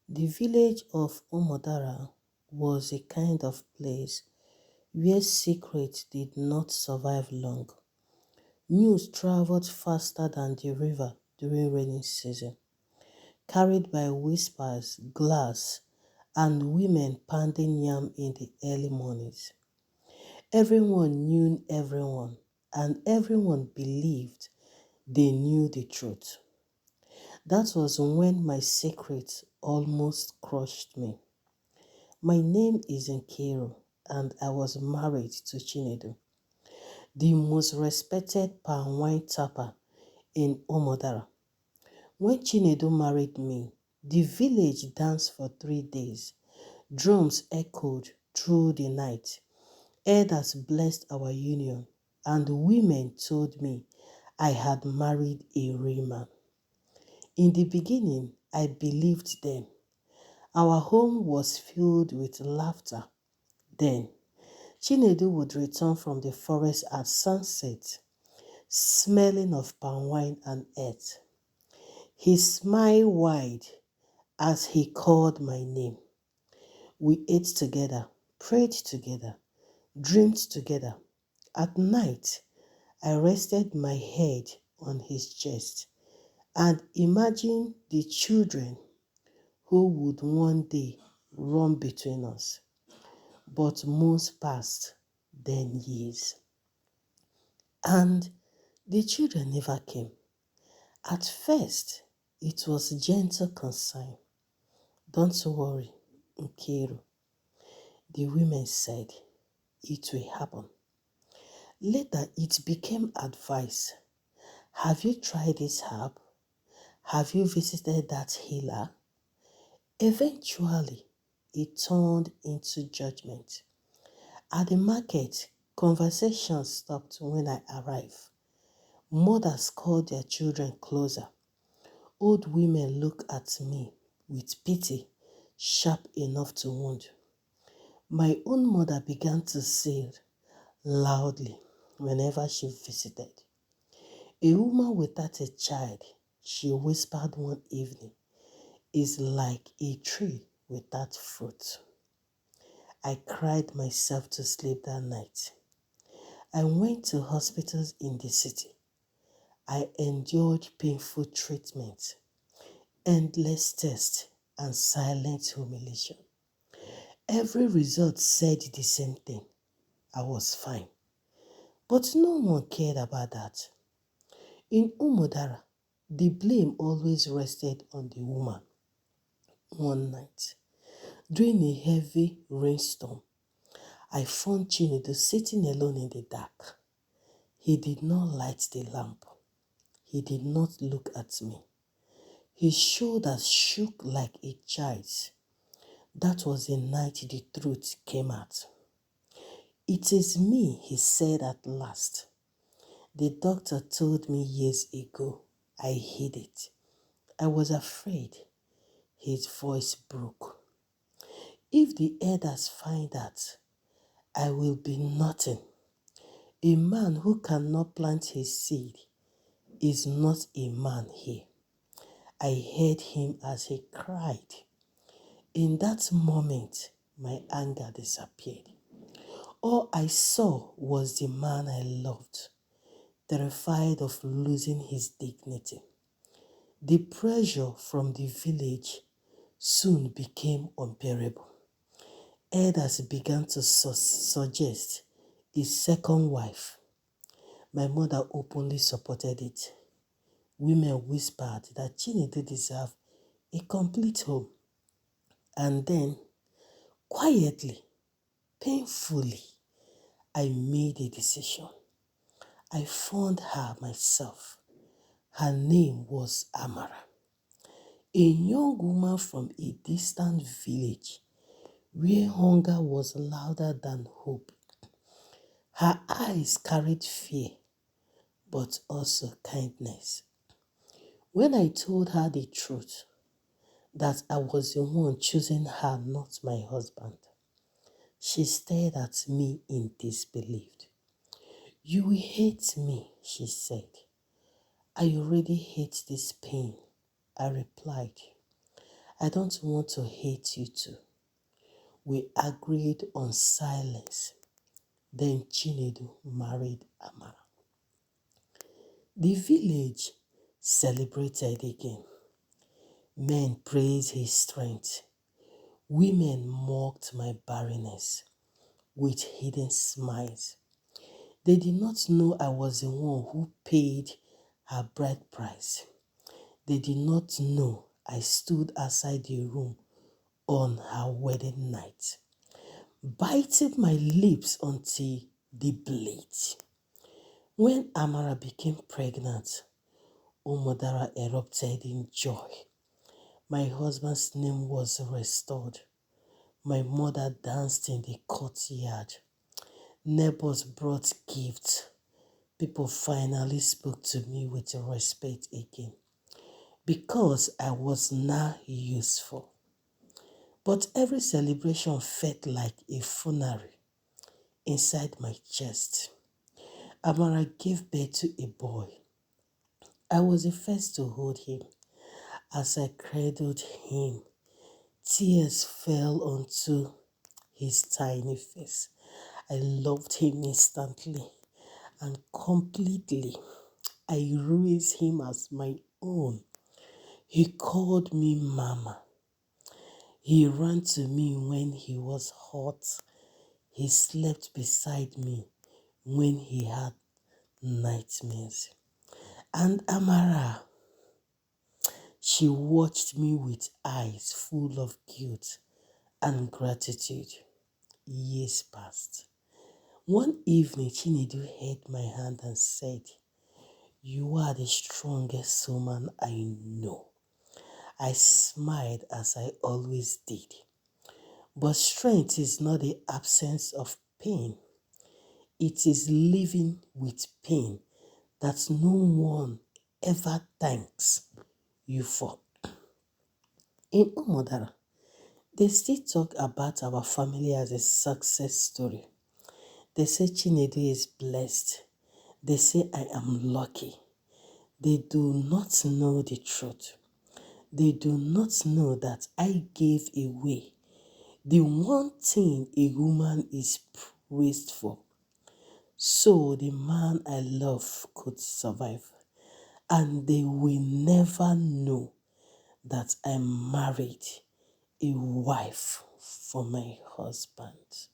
The village of Umudara was a kind of place where secrets did not survive long. News traveled faster than the river during rainy season, carried by whispers, glass, and women pounding yam in the early mornings. Everyone knew everyone, and everyone believed they knew the truth. That was when my secret almost crushed me. My name is Nkiru, and I was married to Chinedu, the most respected palm wine tapper in Omodara. When Chinedu married me, the village danced for 3 days. Drums echoed through the night. Elders blessed our union, and women told me I had married a real man. In the beginning, I believed them. Our home was filled with laughter. Then, Chinedu would return from the forest at sunset, smelling of palm wine and earth. He smiled wide as he called my name. We ate together, prayed together, dreamed together. At night, I rested my head on his chest and imagined the children who would one day run between us. But months passed, then years. And the children never came. At first, it was gentle concern. Don't worry, Nkiru. The women said it will happen. Later, it became advice. Have you tried this herb? Have you visited that healer? Eventually, it turned into judgment. At the market, conversation stopped when I arrived. Mothers called their children closer. Old women looked at me with pity, sharp enough to wound. My own mother began to sing loudly whenever she visited. A woman without a child, she whispered one evening, is like a tree without fruit. I cried myself to sleep that night. I went to hospitals in the city. I endured painful treatment, endless tests, and silent humiliation. Every result said the same thing. I was fine. But no one cared about that. In Umudara, the blame always rested on the woman. One night, during a heavy rainstorm, I found Chinedu sitting alone in the dark. He did not light the lamp. He did not look at me. His shoulders shook like a child's. That was the night the truth came out. It is me, he said at last. The doctor told me years ago. I hid it. I was afraid. His voice broke. If the elders find out, I will be nothing. A man who cannot plant his seed is not a man here. I heard him as he cried. In that moment, my anger disappeared. All I saw was the man I loved, terrified of losing his dignity. The pressure from the village soon became unbearable. Elders began to suggest a second wife. My mother openly supported it. Women whispered that Chinedu deserved a complete home. And then, quietly, painfully, I made a decision. I found her myself. Her name was Amara, a young woman from a distant village where hunger was louder than hope. Her eyes carried fear, but also kindness. When I told her the truth, that I was the one choosing her, not my husband, she stared at me in disbelief. You will hate me, she said. I already hate this pain, I replied. I don't want to hate you too. We agreed on silence. Then Chinedu married Amara. The village celebrated again. Men praised his strength. Women mocked my barrenness with hidden smiles. They did not know I was the one who paid her bride price. They did not know I stood outside the room on her wedding night, biting my lips until they bled. When Amara became pregnant, Umudara erupted in joy. My husband's name was restored. My mother danced in the courtyard. Neighbors brought gifts. People finally spoke to me with respect again because I was now useful. But every celebration felt like a funeral inside my chest. Amara gave birth to a boy. I was the first to hold him. As I cradled him, tears fell onto his tiny face. I loved him instantly and completely. I raised him as my own. He called me Mama. He ran to me when he was hot. He slept beside me when he had nightmares. And Amara, she watched me with eyes full of guilt and gratitude. Years passed. One evening, Chinedu held my hand and said, "You are the strongest woman I know." I smiled as I always did. But strength is not the absence of pain. It is living with pain that no one ever thanks you for. In Umudara, they still talk about our family as a success story. They say Chinedu is blessed. They say I am lucky. They do not know the truth. They do not know that I gave away the one thing a woman is praised for, so the man I love could survive. And they will never know that I married a wife for my husband.